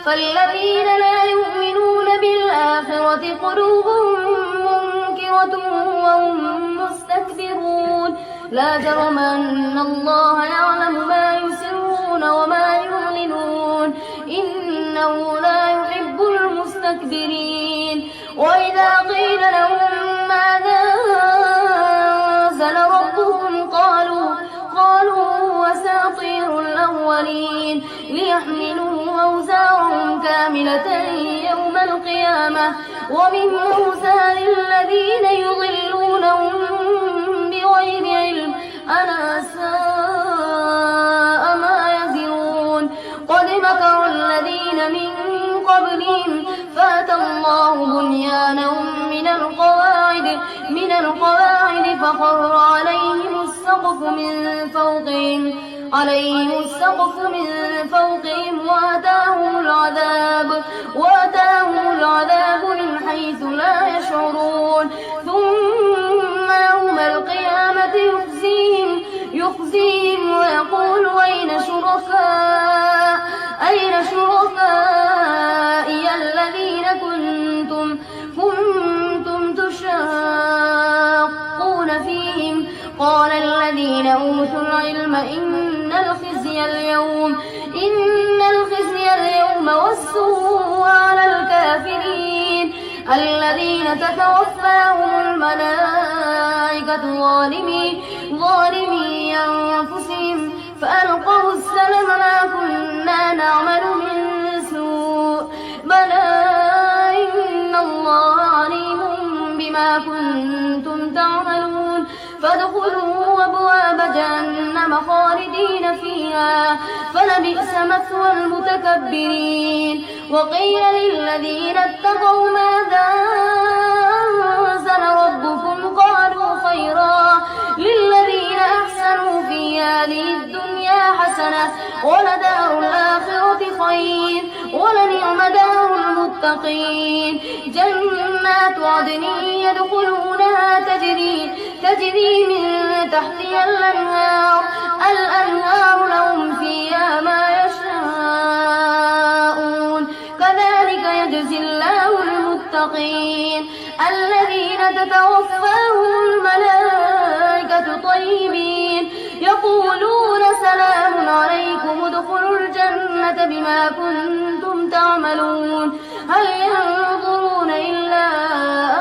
فالذين لا يؤمنون بالآخرة قلوبهم منكرة وهم مستكبرون لا جرم أن الله يعلم ما يسرون وما يعلنون إنه لا يحب المستكبرين. وإذا قيل لهم ماذا أنزل ربكم قالوا أساطير الأولين ليحملوا أوزارهم كاملة يوم القيامة ومن أوزار الذين يضلونهم بغير علم ألا ساء ما يزرون. قد مكر الذين من قبلهم فأتى الله بنيانهم من القواعد فخر عليهم السقف من فوقهم وأتاهم العذاب من حيث لا يشعرون. ثم يوم القيامة يخزيهم ويقول أين شركائي الذين كنتم تشاقون فيهم. قال الذين أوتوا العلم إن الخزي اليوم والسوء على الكافرين الذين تتوفاهم الملائكة ظالمي أنفسهم فألقوا السلم ما كنا نعمل من سوء بلى إن الله عليم بما كنتم تعملون. فادخلوا أبواب جهنم خالدين فيها فلبئس مثوى المتكبرين. وقيل للذين اتقوا ماذا أنزل ربكم قالوا خيرا للذين أحسنوا في هذه الدنيا حسنة ولدار الآخرة خير ولنعم دار المتقين. جنات عدن يدخلونها تجري من تحتها الأنهار لهم فيها ما يشاءون كذلك يجزي الله المتقين الذين تتوفاهم الملائكة طيبين يقولون سلام عليكم ادخلوا الجنة بما كنتم تعملون. هل ينظرون إلا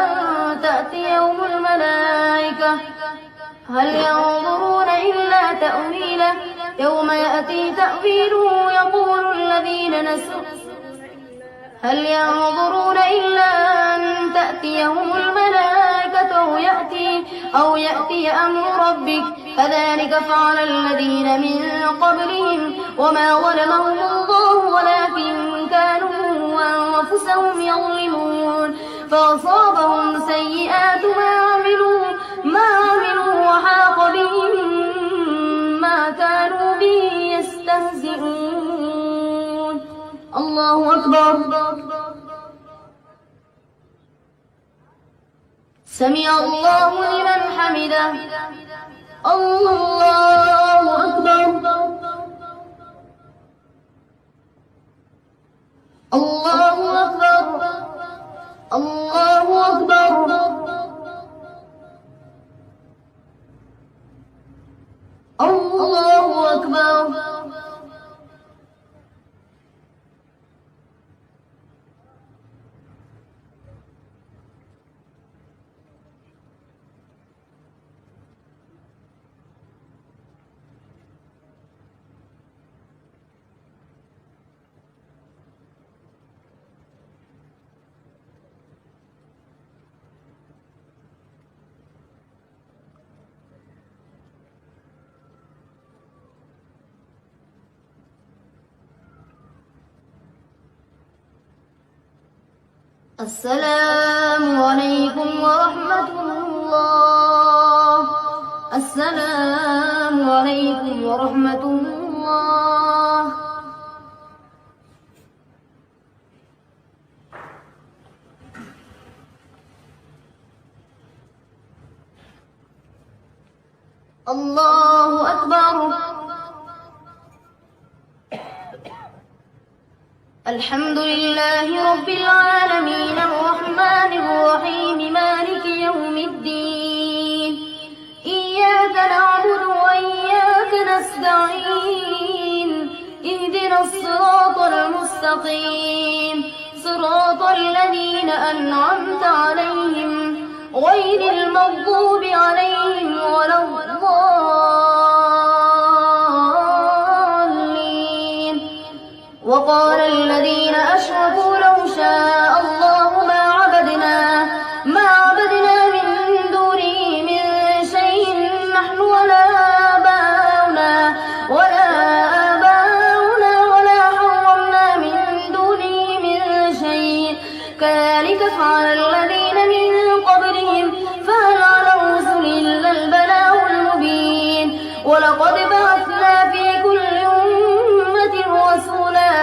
أن تأتيهم الملائكة تأويله يوم يأتي تأويله يقول الذين نسوا هل ينظرون إلا أن تأتيهم الملائكة أو يأتي أمر ربك كذلك فعل الذين من قبلهم وما ظلمهم الله ولكن كانوا أنفسهم يظلمون. فأصابهم سيئات ما عملوا وحاق بهم ما كانوا به يستهزئون. الله أكبر. سمع الله لمن حمده. الله أكبر. الله أكبر. الله أكبر. الله أكبر. السلام عليكم ورحمة الله. السلام عليكم ورحمة الله. الله أكبر. الحمد لله رب العالمين الرحمن الرحيم مالك يوم الدين إياك نعبد وإياك نستعين اهدنا الصراط المستقيم صراط الذين أنعمت عليهم غير المغضوب عليهم ولا الضالين. وقال الذين أشركوا لو شاء الله ما عبدنا من دونه من شيء نحن ولا آباؤنا ولا حرمنا من دونه من شيء كذلك فعل الذين من قبلهم فهل على الرسل إلا البلاغ المبين. ولقد بعثنا في كل أمة رسولا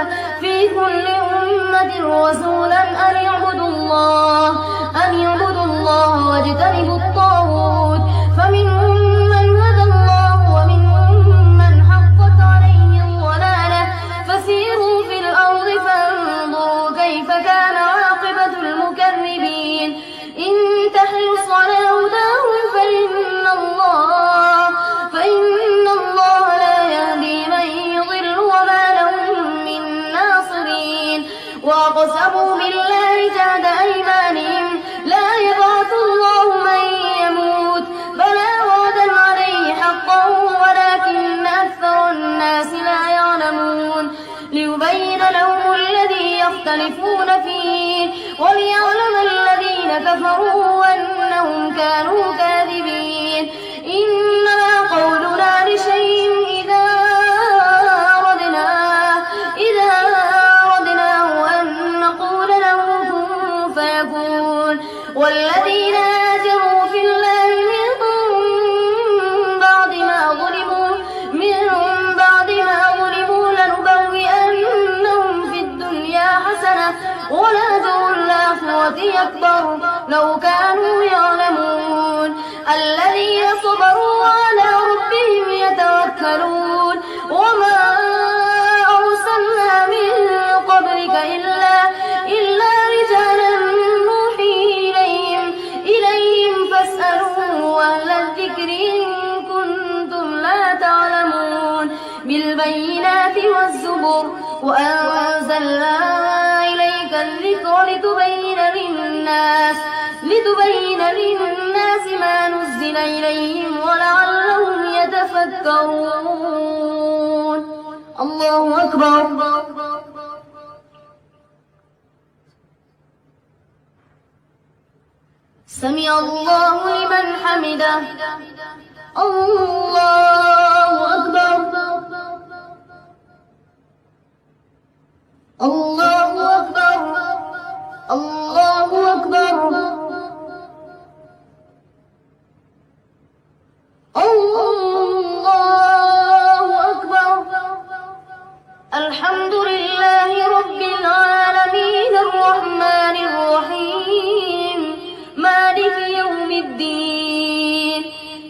أن يعبدوا الله واجتنبوا الطاغوت فمنهم من هدى الله ومنهم من حقت عليه الضلالة فسيروا في الأرض فانظروا كيف كان عاقبة المكذبين. إن تحرص على هداهم فإن الله لا يهدي من يضل وما لهم من ناصرين. وأقسموا بالله جهد أيمانهم لا يبعث الله من يموت بلى وعدا عليه حقا ولكن أكثر الناس لا يعلمون. ليبين لهم الذي يختلفون فيه وليعلم الذين كفروا أنهم كانوا كاذبين. إنما قولنا لشيء إذا أردناه أن نقول له كن فيكون. والذين هاجروا في الله من بعد ما ظلموا لنبوئنهم في الدنيا حسنة ولأجر الآخرة أكبر لو كانوا يعلمون. الذين صبروا على ربهم يتوكلون. وما أرسلنا من قبلك إلا رجالا نوحي إليهم فاسألوا أهل الذكر إن كنتم لا تعلمون. بالبينات والزبر وأنزلنا إليك الذكر لتبين للناس ما نزل إليهم ولعلهم يتفكرون. الله أكبر. سمع الله لمن حمده. الله أكبر. الله أكبر. الله أكبر. الله أكبر. الحمد لله رب العالمين الرحمن الرحيم مالك يوم الدين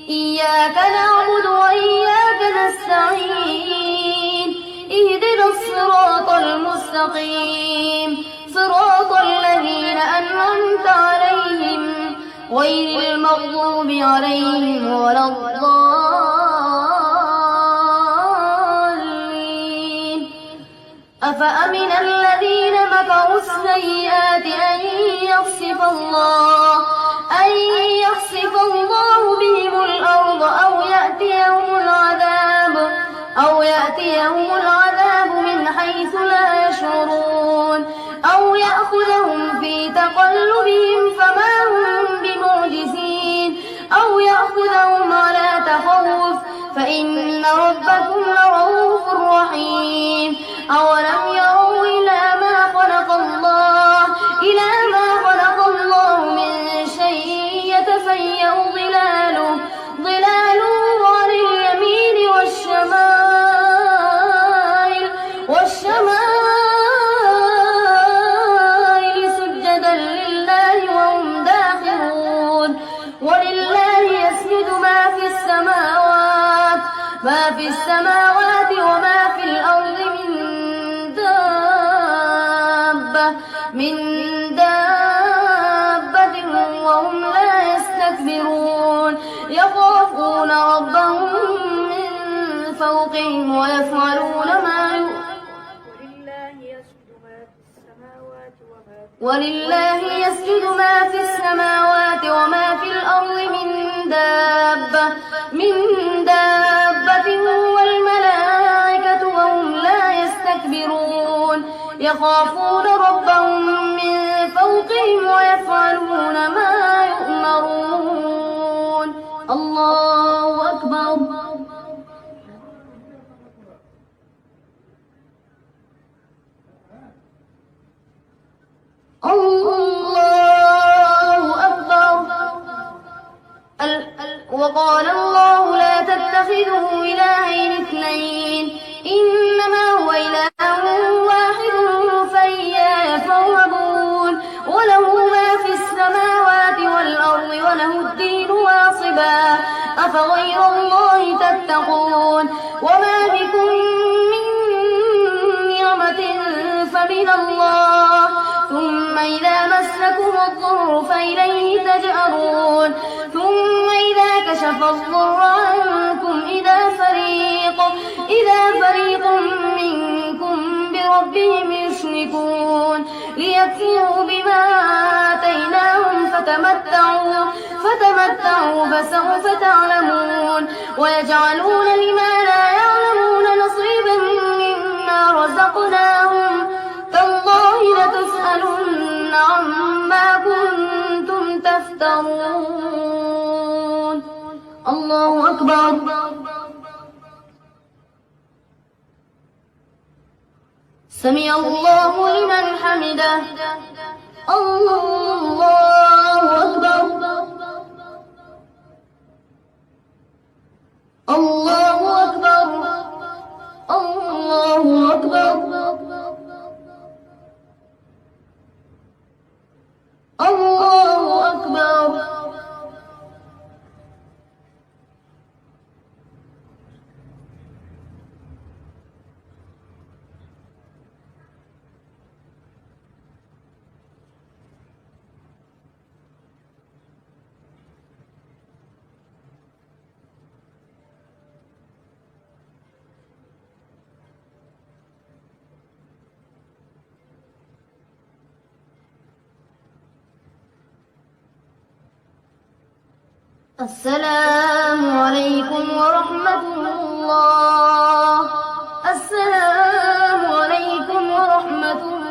إياك نعبد وإياك نستعين اهدنا الصراط المستقيم صراط الذين أنعمت عليهم غير المغضوب عليهم ولا الضالين. أفأمن الذين مكروا السيئات أن يخسف الله بهم الأرض أو يأتيهم العذاب من حيث لا يشعرون أو يأخذهم في تقلبهم فما هم بمعجزين أو يأخذهم على تخوف فإن ربكم لرؤوف رحيم. أولم يروا إلى ما خلق الله من شيء يتفيأ ظلاله عن اليمين والشمائل سجدا لله وهم داخرون. ولله يسجد ما في السماوات وما في الأرض من دابة من دابة وهم لا يستكبرون يخافون ربهم من فوقهم ويفعلون ما ولله يسجد ما في السماوات وما في الأرض من دابة والملائكة وهم لا يستكبرون يخافون ربهم من فوقهم ويفعلون ما يؤمرون. الله أكبر. الله أكبر. وقال الله لا تتخذوا إلهين اثنين إنما هو إله واحد فإياي فارهبون وله ما في السماوات والأرض وله الدين واصبا أفغير الله تتقون وما بكم من نعمة فمن الله ثم إذا مسكم الضر فإليه تجأرون ثم إذا كشف الضر عنكم إذا فريق منكم بربهم يشركون ليكفروا بما آتيناهم فتمتعوا فسوف تعلمون ويجعلون لما لا يعلمون نصيبا مما رزقناهم تالله لتسألن عما كنتم تفترون. الله أكبر. سمع الله لمن حمده. الله أكبر. الله أكبر. الله أكبر. الله أكبر. السلام عليكم ورحمة الله. السلام عليكم ورحمة الله.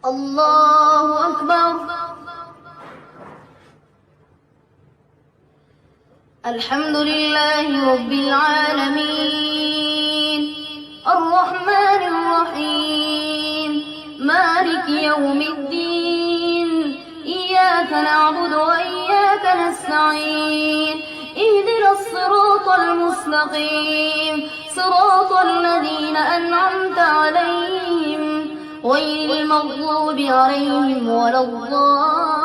الله أكبر. الحمد لله رب العالمين الرحمن الرحيم مالك يوم الدين إياك نعبد وإياك نستعين اهدنا الصراط المستقيم صراط الذين أنعمت عليهم غير المغضوب عليهم ولا الضالين.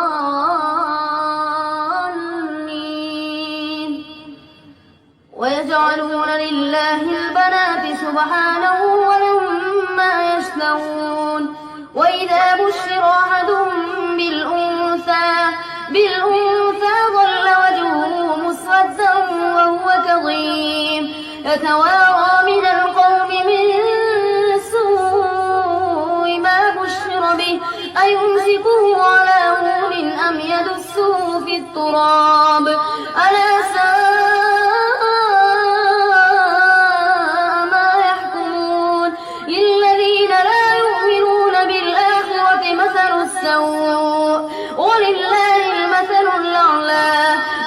ويجعلون لله البنات سبحانه ولهم ما يشتهون وإذا بشر أحدهم بالأنثى ظل وجهه مسودا وهو كظيم يتوارى من القوم من سوء ما بشر به أيمسكه على هون أم يدسه في التراب ألا ساء ما يحكمون. للذين لا يؤمنون بالآخرة مثل السوء ولله المثل الأعلى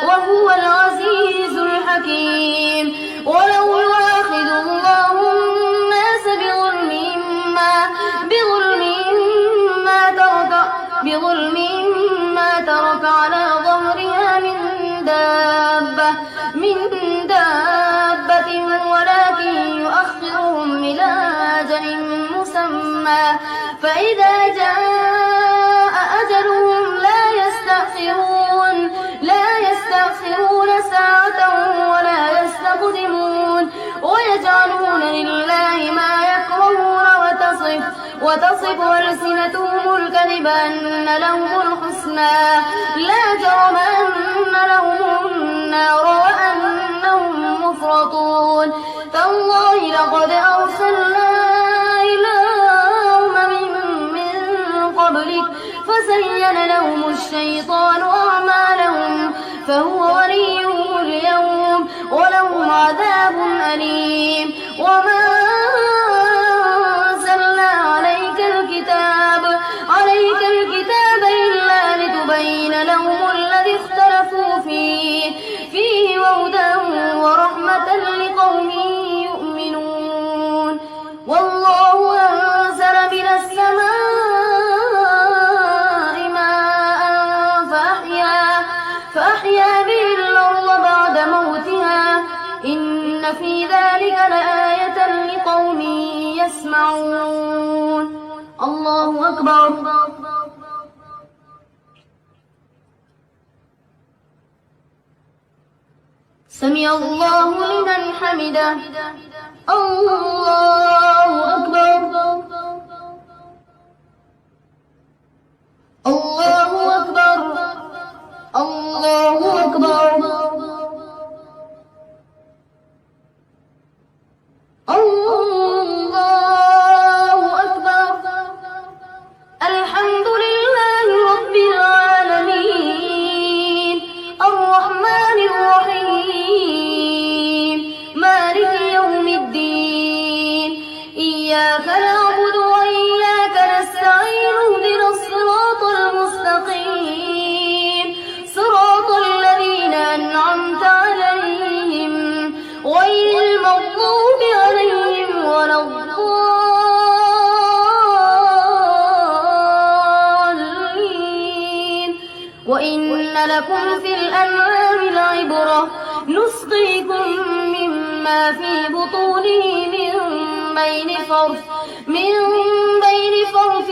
وهو العزيز الحكيم. ولو يؤاخذ الله الناس بظلمهم ما ترك على ظهرها من دابة أجل مسمى فإذا جاء أجلهم لا يستأخرون ساعة ولا يستقدمون ويجعلون لله ما يكرهون وتصف ألسنتهم الكذب أن لهم الحسنى لا جرم أن لهم النار وأنهم مفرطون تالله لقد أرسلنا إلى أمم من قبلك فزين لهم الشيطان أعمالهم فهو وليهم اليوم ولهم عذاب أليم وما أنزلنا عليك الكتاب إلا لتبين لهم الذي اختلفوا فيه وهدى ورحمة لقوم يؤمنون والله أنزل من السماء ماء فأحيا به الأرض بعد موتها إن في ذلك لآية لقوم يسمعون الله أكبر سمع الله لمن حمده الله أكبر الله أكبر الله أكبر الله أكبر الحمد لله رب العالمين الرحمن الرحيم مالك يوم الدين إياك نعبد وإياك نستعين اهدنا الصراط المستقيم صراط الذين أنعمت عليهم غير المغضوب عليهم ولا الضالين وإن لكم في الأنعام لعبرة نسقيكم مما في بطونه من بين فرث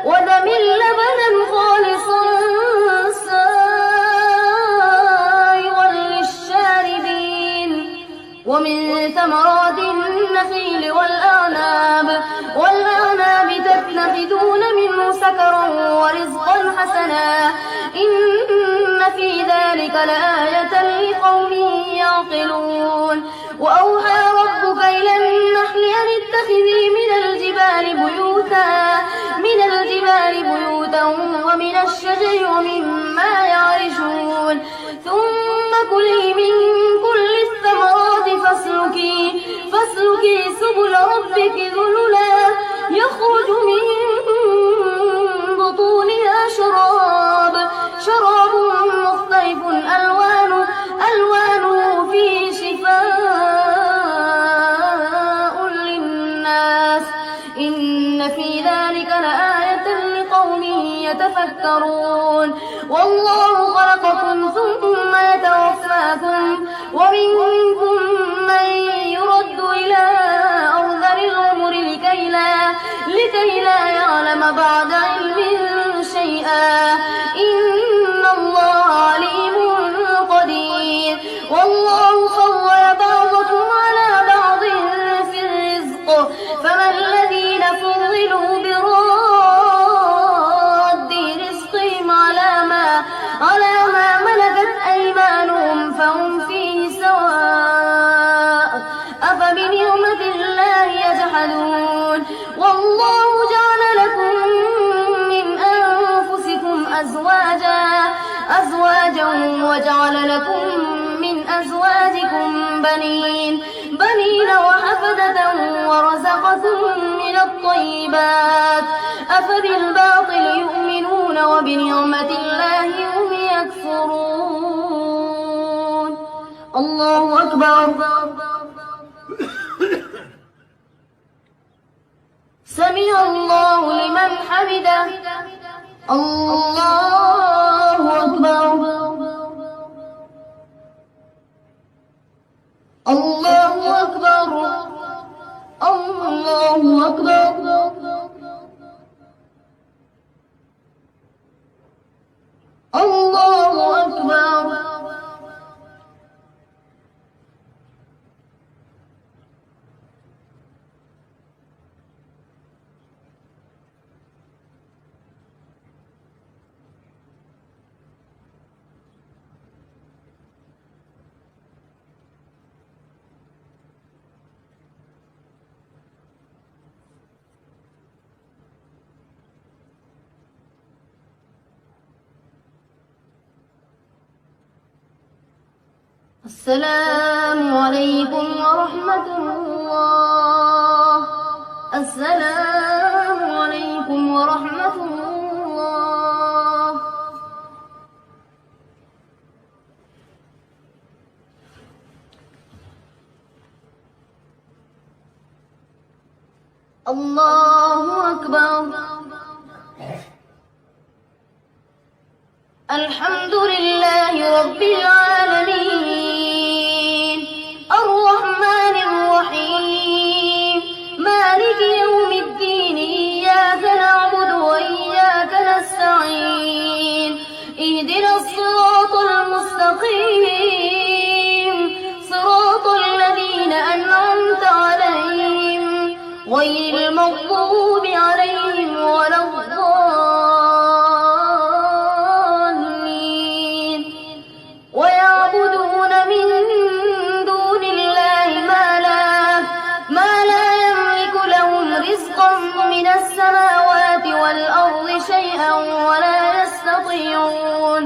ودم لبنا خالصا سائغا للشاربين ومن ثمرات النخيل والأعناب تتخذون منه سكرا ورزقا حسنا إن في ذلك لآية لقوم يعقلون وأوحى ربك إلى النحل أن اتخذي من الجبال بيوتا ومن الشجر ومما يعرشون ثم كلي من كل الثمرات فاسلكي سبل ربك ذللا يخرج من بطونها شراب مختلف ألوانه فيه شفاء للناس إن في ذلك لآية لقوم يتفكرون والله خلقكم ثم يتوفاكم ومنكم من يرد إلى أرذل العمر لكي لا يعلم بعد علم شيئا إن الله عليم قدير والله فضل بعضكم على بعض في الرزق فما الذين فضلوا براد رزقهم على ما ملكت أيمانهم فهم فيه سواء أفبنعمة الله يجحدون والله جعل لكم من أنفسكم أزواجا وجعل لكم من أزواجكم بنين وحفدة ورزقكم من الطيبات أفبالباطل يؤمنون وبنعمة الله هم يكفرون الله أكبر سمع الله لمن حمده الله أكبر الله أكبر السلام عليكم ورحمة الله. السلام عليكم ورحمة الله. الله أكبر. الحمد لله رب العالمين الرحمن الرحيم مالك يوم الدين إياك نعبد وإياك نستعين اهدنا الصراط المستقيم صراط الذين أنعمت عليهم غير المغضوب عليهم ولا الضالين ويعبدون من دون الله ما لا يملك لهم رزقا من السماوات والأرض شيئا ولا يستطيعون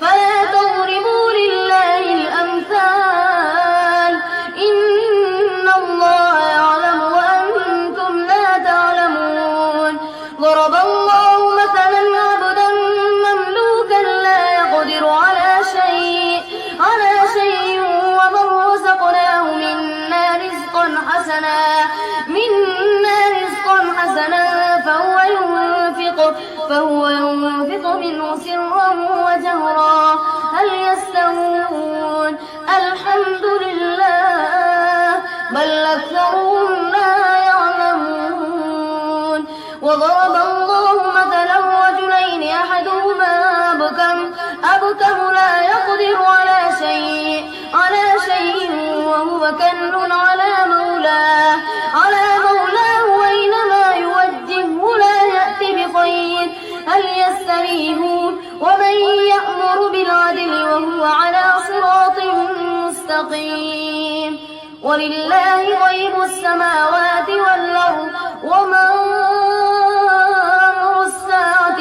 فلا تضربوا لله الأمثال إن الله يعلم وأنتم لا تعلمون ضرب الله مثلا عبدا مملوكا لا يقدر على شيء ومن رزقناه منا رزقا حسنا فهو ينفق منه سرا وجهرا هل يستوون الحمد لله بل أكثرهم لا يعلمون وضرب الله مثلا رجلين أحدهما أبكم لا يقدر على شيء وهو كل على مولاه أينما يوجهه لا يأتي بخير هل يستوون ومن يأمر بالعدل وهو على صراط مستقيم ولله غيب السماوات والأرض وما أمر الساعة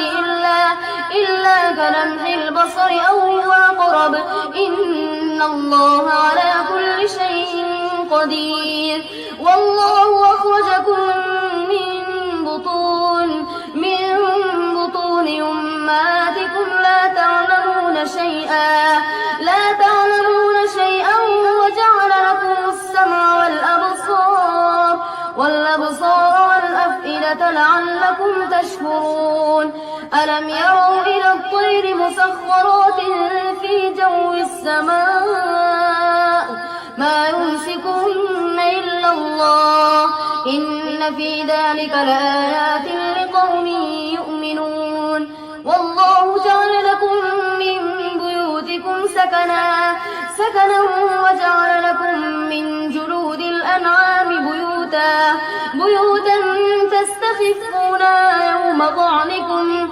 إلا كلمح البصر أو هو أقرب إن الله على كل شيء قدير والله أخرجكم من بطون أمهاتكم لا تعلمون شيئا وجعل لكم السمع والأبصار والأفئدة لعلكم تشكرون ألم يروا إلى الطير مسخرات في جو السماء ما يمسكهن إلا الله إن في ذلك لآيات لقوم يؤمنون والله جعل لكم من بيوتكم سكنا وجعل لكم من جلود الأنعام بيوتا تستخفونها يوم ضعنكم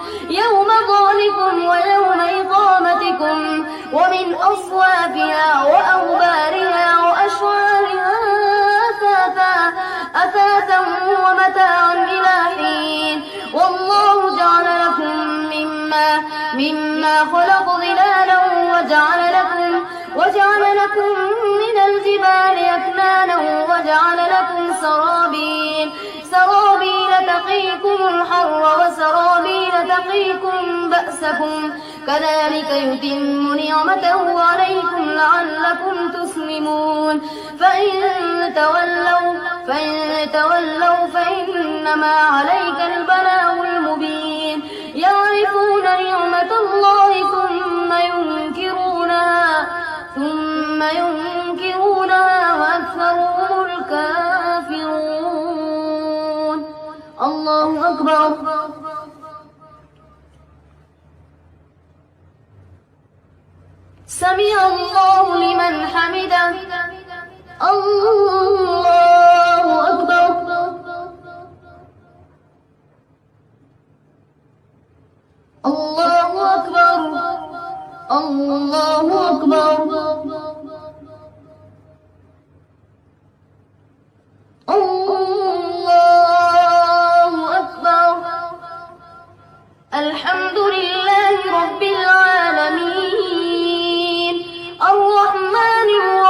ويوم إقامتكم ومن أصوافها وأوبارها وأشعارها أثاثا ومتاعا إلى حين والله جعل لكم مما خلق ظلالا وجعل لكم من الجبال أكنانا وجعل لكم سرابيل تقيكم الحر وسرابيل تقيكم بأسكم كذلك يتم نعمته عليكم لعلكم تسلمون فإن تولوا فإنما عليك البلاغ المبين يعرفون نعمة الله ثم ينكرونها وأكثرهم الكافرون الله أكبر سمع الله لمن حمده الله أكبر الله أكبر الله أكبر الله أكبر الحمد لله رب العالمين الرحمن الرحيم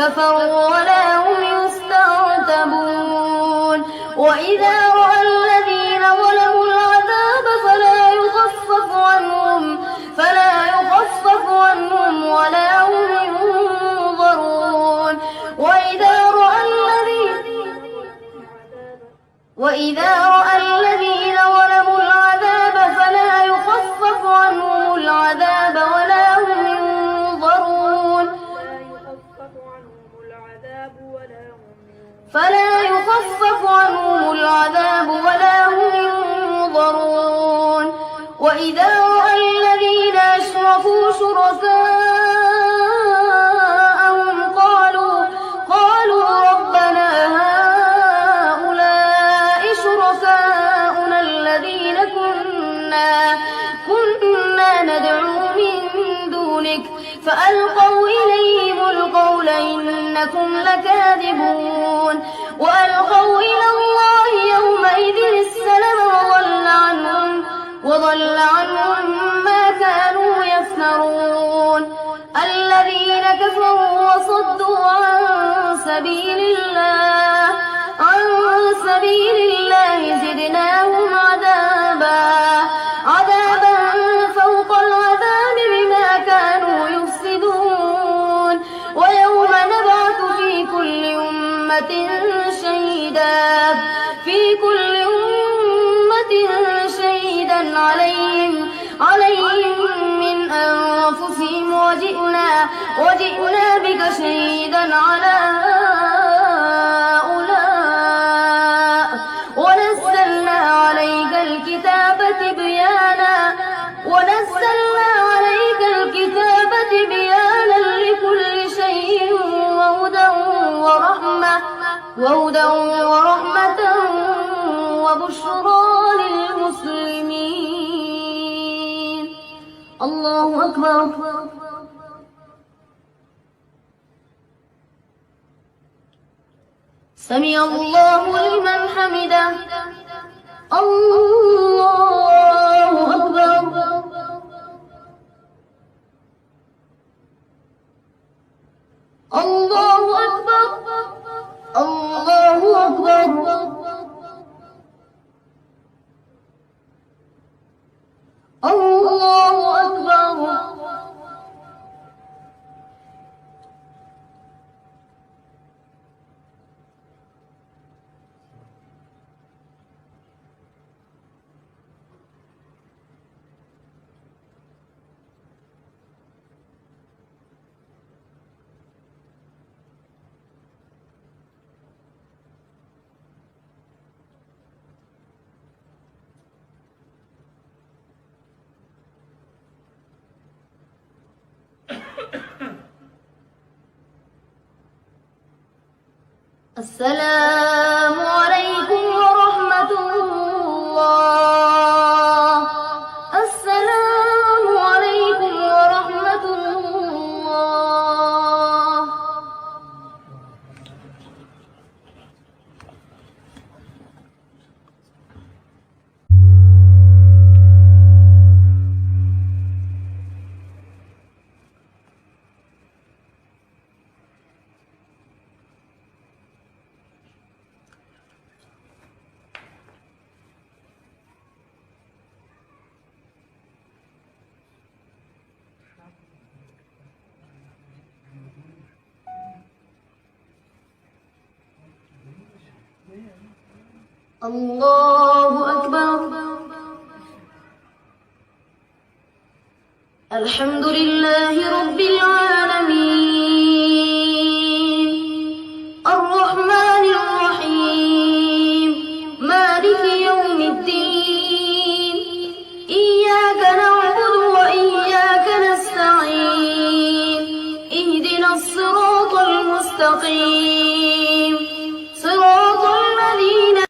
كفروا ولا هم يستعتبون وإذا رأى الذين ظلموا العذاب فلا يخفف عنهم ولا هم ينظرون وإذا رأى الذين ظلموا العذاب فلا يخفف عنهم العذاب ولا هم ينظرون وإذا رأى الذين أشركوا شركاءهم قالوا ربنا هؤلاء شركاؤنا الذين كنا ندعو من دونك فألقوا إليهم القول إنكم لكاذبون وألقوا إلى الله يومئذ السلم وضل عنهم ما كانوا يفترون الذين كفروا وصدوا عن سبيل الله زدناهم عذابا فوق العذاب بما كانوا يفسدون ويوم نبعث في كل أمة شهيدا عليهم من أنفسهم وجئنا بك شهيدا على هؤلاء ونزلنا عليك الكتاب تبيانا لكل شيء وهدى ورحمة وبشرى للمسلمين. الله أكبر. سمع الله لمن حمده. الله أكبر. الله أكبر. الله أكبر. الله أكبر. السلام عليكم ورحمة الله. السلام عليكم ورحمة الله. الله أكبر. الحمد لله رب العالمين الرحمن الرحيم مالك يوم الدين إياك نعبد وإياك نستعين اهدنا الصراط المستقيم